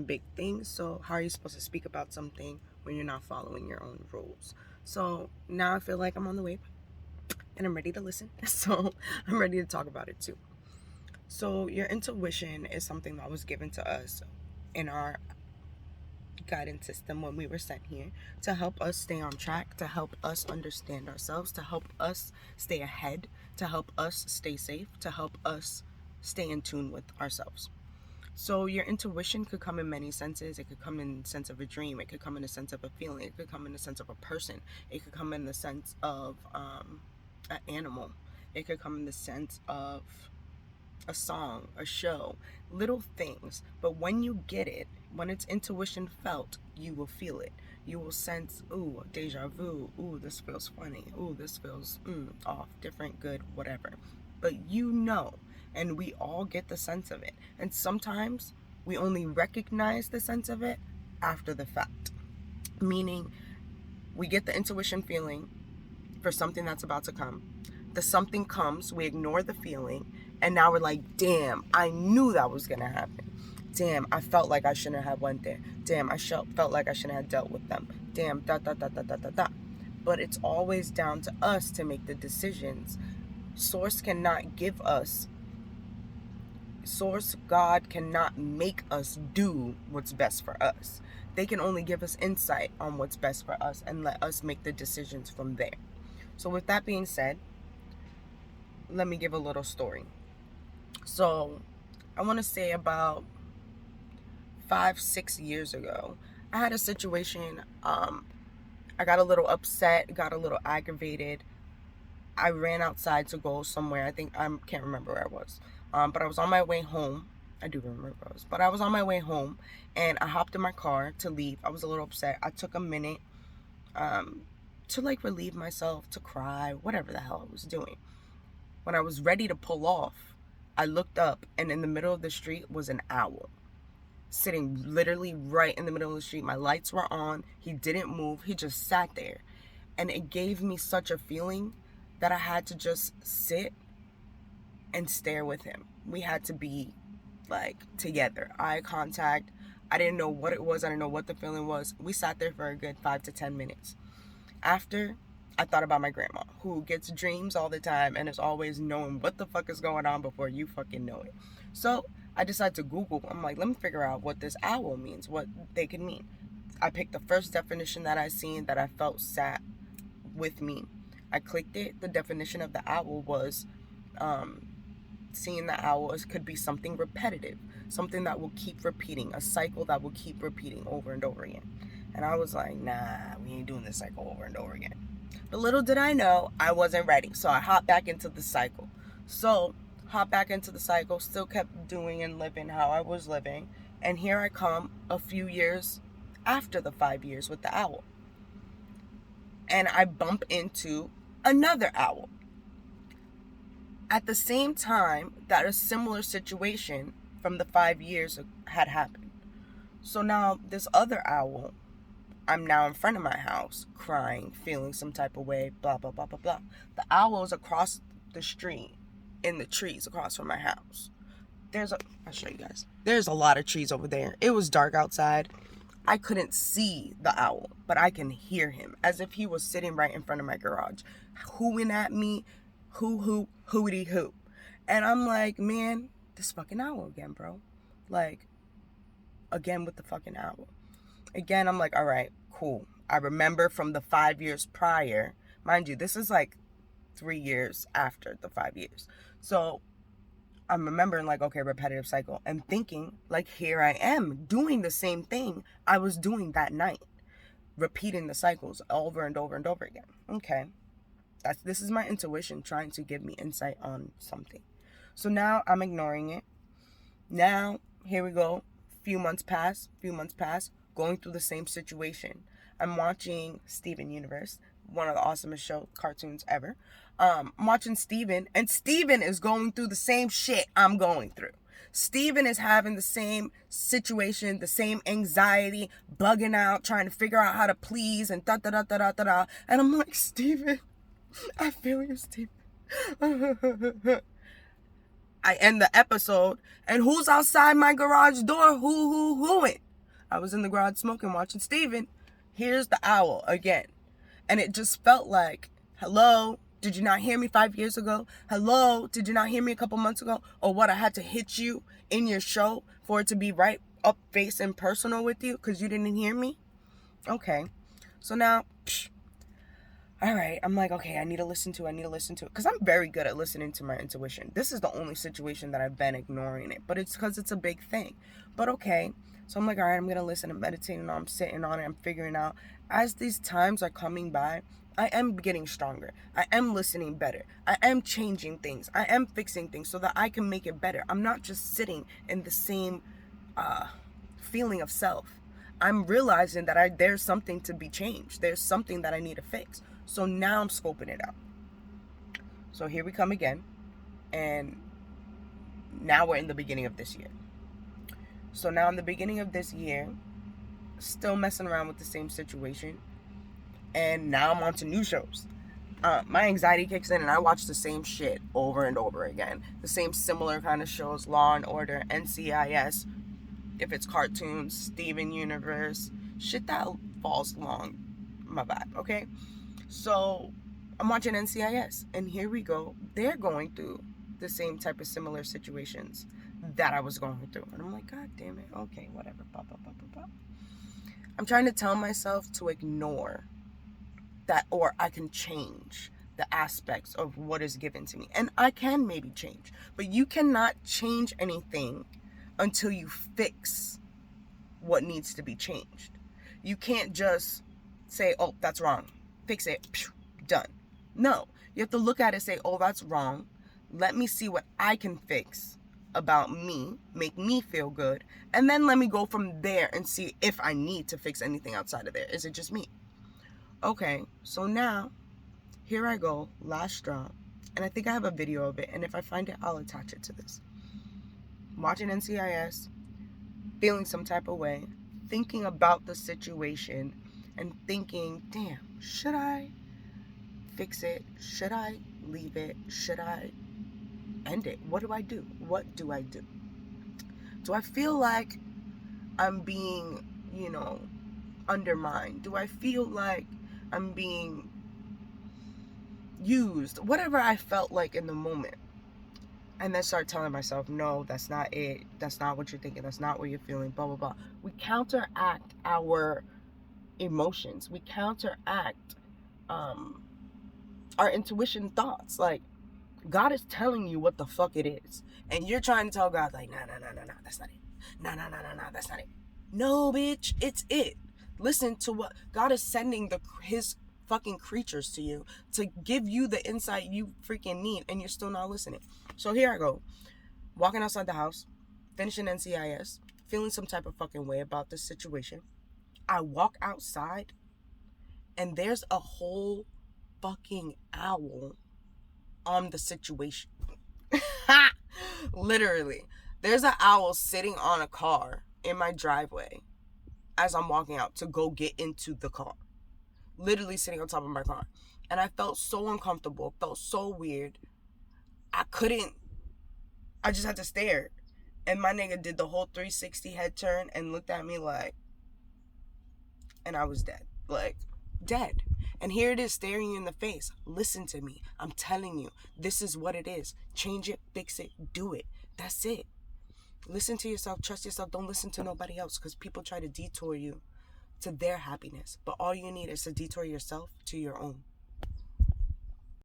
big things. So how are you supposed to speak about something when you're not following your own rules? So now I feel like I'm on the wave and I'm ready to listen. So I'm ready to talk about it too. So your intuition is something that was given to us in our guidance system when we were sent here to help us stay on track, to help us understand ourselves, to help us stay ahead, to help us stay safe, to help us stay in tune with ourselves. So your intuition could come in many senses. It could come in the sense of a dream. It could come in the sense of a feeling. It could come in the sense of a person. It could come in the sense of an animal. It could come in the sense of a song, a show, little things. But when you get it, when it's intuition felt, you will feel it. You will sense, ooh, deja vu. Ooh, this feels funny. Ooh, this feels off, different, good, whatever. But you know, and we all get the sense of it. And sometimes we only recognize the sense of it after the fact. Meaning, we get the intuition feeling for something that's about to come. The something comes, we ignore the feeling, and now we're like, damn, I knew that was gonna happen. Damn, I felt like I shouldn't have went there. Damn, I felt like I shouldn't have dealt with them. Damn, da da da da da da da. But it's always down to us to make the decisions. Source cannot give us, Source, God cannot make us do what's best for us. They can only give us insight on what's best for us and let us make the decisions from there. So with that being said, let me give a little story. So I want to say about 5-6 years ago, I had a situation. I got a little upset, got a little aggravated. I ran outside to go somewhere. I can't remember where I was. But I was on my way home. I do remember where I was. But I was on my way home and I hopped in my car to leave. I was a little upset. I took a minute to like relieve myself, to cry, whatever the hell I was doing. When I was ready to pull off, I looked up and in the middle of the street was an owl sitting literally right in the middle of the street. My lights were on. He didn't move. He just sat there. And it gave me such a feeling that I had to just sit and stare with him. We had to be like together, eye contact. I didn't know what it was. I didn't know what the feeling was. We sat there for a good 5 to 10 minutes. After, I thought about my grandma, who gets dreams all the time and is always knowing what the fuck is going on before you fucking know it. So I decided to Google. I'm like, let me figure out what this owl means, what they could mean. I picked the first definition that I seen that I felt sat with me. I clicked it. The definition of the owl was seeing the owl as could be something repetitive, something that will keep repeating, a cycle that will keep repeating over and over again. And I was like, nah, we ain't doing this cycle over and over again. But little did I know, I wasn't ready. So I hopped back into the cycle. Still kept doing and living how I was living. And here I come a few years after the 5 years with the owl. And I bump into another owl. At the same time that a similar situation from the 5 years had happened. So now this other owl, I'm now in front of my house, crying, feeling some type of way, blah, blah, blah, blah, blah. The owl is across the street in the trees across from my house. I'll show you guys. There's a lot of trees over there. It was dark outside. I couldn't see the owl, but I can hear him as if he was sitting right in front of my garage, hooing at me, hooty hoo. And I'm like, man, this fucking owl again, bro. Like, again with the fucking owl. Again, I'm like, all right, cool. I remember from the 5 years prior, mind you, this is like 3 years after the 5 years. So I'm remembering like, okay, repetitive cycle, and thinking like, here I am doing the same thing I was doing that night, repeating the cycles over and over and over again. Okay. This is my intuition trying to give me insight on something. So now I'm ignoring it. Now, here we go. Few months pass, going through the same situation. I'm watching Steven Universe, one of the awesomest cartoons ever. I'm watching Steven, and Steven is going through the same shit I'm going through. Steven is having the same situation, the same anxiety, bugging out, trying to figure out how to please, and da da da da da da da. And I'm like, Steven, I feel you, Steven. I end the episode, and who's outside my garage door? Whoing? I was in the garage smoking, watching Steven. Here's the owl again. And it just felt like, hello, did you not hear me 5 years ago? Hello, did you not hear me a couple months ago? Or what, I had to hit you in your show for it to be right up face and personal with you because you didn't hear me? Okay. So now, all right, I'm like, okay, I need to listen to it. Because I'm very good at listening to my intuition. This is the only situation that I've been ignoring it. But it's because it's a big thing. But okay. So I'm like, all right, I'm going to listen. I'm meditating on it. I'm sitting on it. I'm figuring out. As these times are coming by, I am getting stronger. I am listening better. I am changing things. I am fixing things so that I can make it better. I'm not just sitting in the same feeling of self. I'm realizing that there's something to be changed. There's something that I need to fix. So now I'm scoping it out. So here we come again. And now we're in the beginning of this year. So now in the beginning of this year, still messing around with the same situation. And now I'm on to new shows. My anxiety kicks in and I watch the same shit over and over again. The same similar kind of shows. Law and Order, NCIS. If it's cartoons, Steven Universe. Shit that falls along my vibe, okay? So I'm watching NCIS, and here we go. They're going through the same type of similar situations that I was going through. And I'm like, God damn it. Okay, whatever. I'm trying to tell myself to ignore that, or I can change the aspects of what is given to me. And I can maybe change. But you cannot change anything until you fix what needs to be changed. You can't just say, oh, that's wrong. Fix it. Done. No. You have to look at it and say, oh, that's wrong. Let me see what I can fix about me, make me feel good, and then let me go from there and see if I need to fix anything outside of there. Is it just me? Okay, so now, here I go, last straw, and I think I have a video of it, and if I find it, I'll attach it to this. Watching NCIS, feeling some type of way, thinking about the situation, and thinking, damn, should I fix it? Should I leave it? Should I end it? What do I do? What do I do? Do I feel like I'm being, undermined? Do I feel like I'm being used? Whatever I felt like in the moment. And then start telling myself, no, that's not it. That's not what you're thinking. That's not what you're feeling, blah, blah, blah. We counteract our emotions. We counteract our intuition thoughts. Like, God is telling you what the fuck it is. And you're trying to tell God, like, nah, that's not it. Nah, that's not it. No, bitch, it's it. Listen to what God is sending his fucking creatures to you to give you the insight you freaking need, and you're still not listening. So here I go, walking outside the house, finishing NCIS, feeling some type of fucking way about this situation. I walk outside, and there's a whole fucking owl on the situation. Literally. There's an owl sitting on a car in my driveway as I'm walking out to go get into the car. Literally sitting on top of my car. And I felt so uncomfortable, felt so weird. I just had to stare. And my nigga did the whole 360 head turn and looked at me like, and I was dead. Like, dead. And here it is staring you in the face. Listen to me. I'm telling you, this is what it is. Change it, fix it, do it. That's it. Listen to yourself, trust yourself. Don't listen to nobody else, because people try to detour you to their happiness. But all you need is to detour yourself to your own.